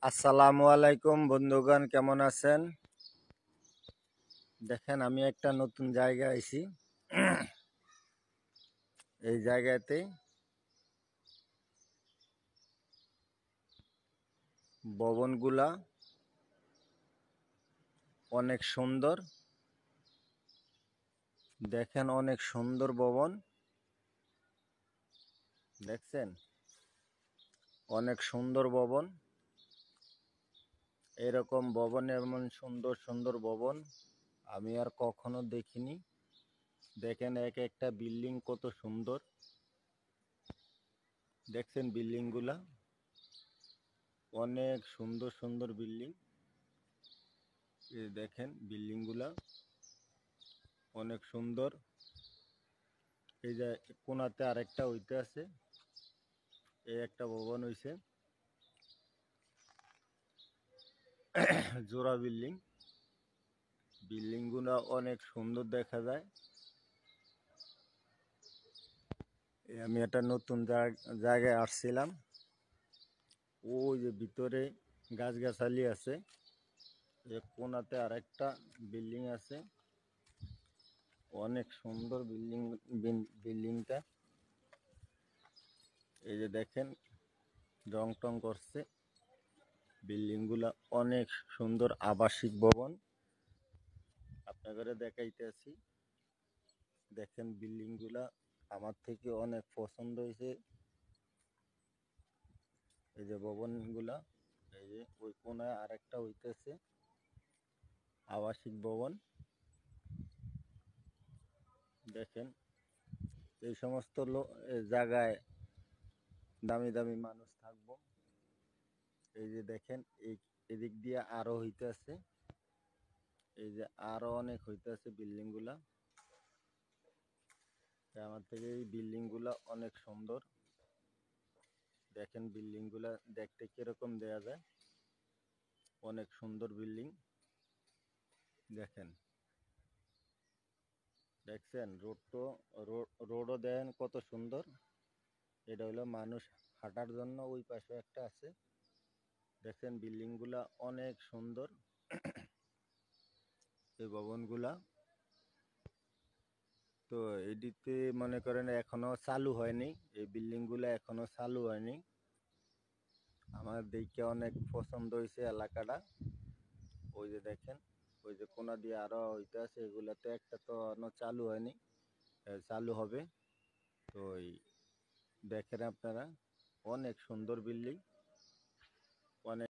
আসসালামু আলাইকুম বন্ধুগণ, কেমন আছেন? দেখেন, আমি একটা নতুন জায়গায় আইছি। এই জায়গাতে ভবনগুলা অনেক সুন্দর। দেখেন, অনেক সুন্দর ভবন। দেখছেন, অনেক সুন্দর ভবন। এরকম ভবন, এমন সুন্দর সুন্দর ভবন আমি আর কখনো দেখিনি। দেখেন, এক একটা বিল্ডিং কত সুন্দর। দেখছেন বিল্ডিংগুলা, অনেক সুন্দর সুন্দর বিল্ডিং। দেখেন বিল্ডিংগুলা অনেক সুন্দর। এই যে কোনাতে আরেকটা হইতে আছে, এই একটা ভবন হইছে জোড়া বিল্ডিং। বিল্ডিং গুলা অনেক সুন্দর দেখা যায়। আমি একটা নতুন জায়গায় আসছিলাম। ওই যে ভিতরে গাছগাছালি আছে, কোনাতে আরেকটা বিল্ডিং আছে, অনেক সুন্দর বিল্ডিংটা। এই যে দেখেন, রং টং করছে। বিল্ডিং গুলা অনেক সুন্দর, আবাসিক ভবন আপনাদের দেখাইতেছি। দেখেন বিল্ডিং গুলা আমার থেকে অনেক পছন্দ হয়েছে। এই যে ভবনগুলা, এই যে ওই কোনায় আরেকটা হইতেছে আবাসিক ভবন। দেখেন, এই সমস্ত জায়গায় দামি দামি মানুষ থাকবো। এই যে দেখেন, এই এদিক দিয়ে আরো হইতেছে, এই যে আরো অনেক হইতেছে বিল্ডিং গুলা। আমার থেকে এই বিল্ডিং গুলা অনেক সুন্দর। দেখেন বিল্ডিং গুলা দেখতে কিরকম দেয়া যায়, অনেক সুন্দর বিল্ডিং। দেখেন, দেখছেন রোডও দেখেন কত সুন্দর। এটা হলো মানুষ হাঁটার জন্য, ওই পাশে একটা আছে। দেখেন বিল্ডিং গুলা অনেক সুন্দর। এই ভবনগুলা তো এটিতে মনে করেন এখনো চালু হয়নি, এই বিল্ডিং গুলা এখনো চালু হয়নি। আমার দেখে অনেক পছন্দ হয়েছে এলাকাটা। ওই যে দেখেন, ওই যে কোনা দিয়ে আরো হইতে আছে, এগুলাতে একটা তো চালু হয়নি, চালু হবে। তো দেখেন আপনারা, অনেক সুন্দর বিল্ডিং, অনেক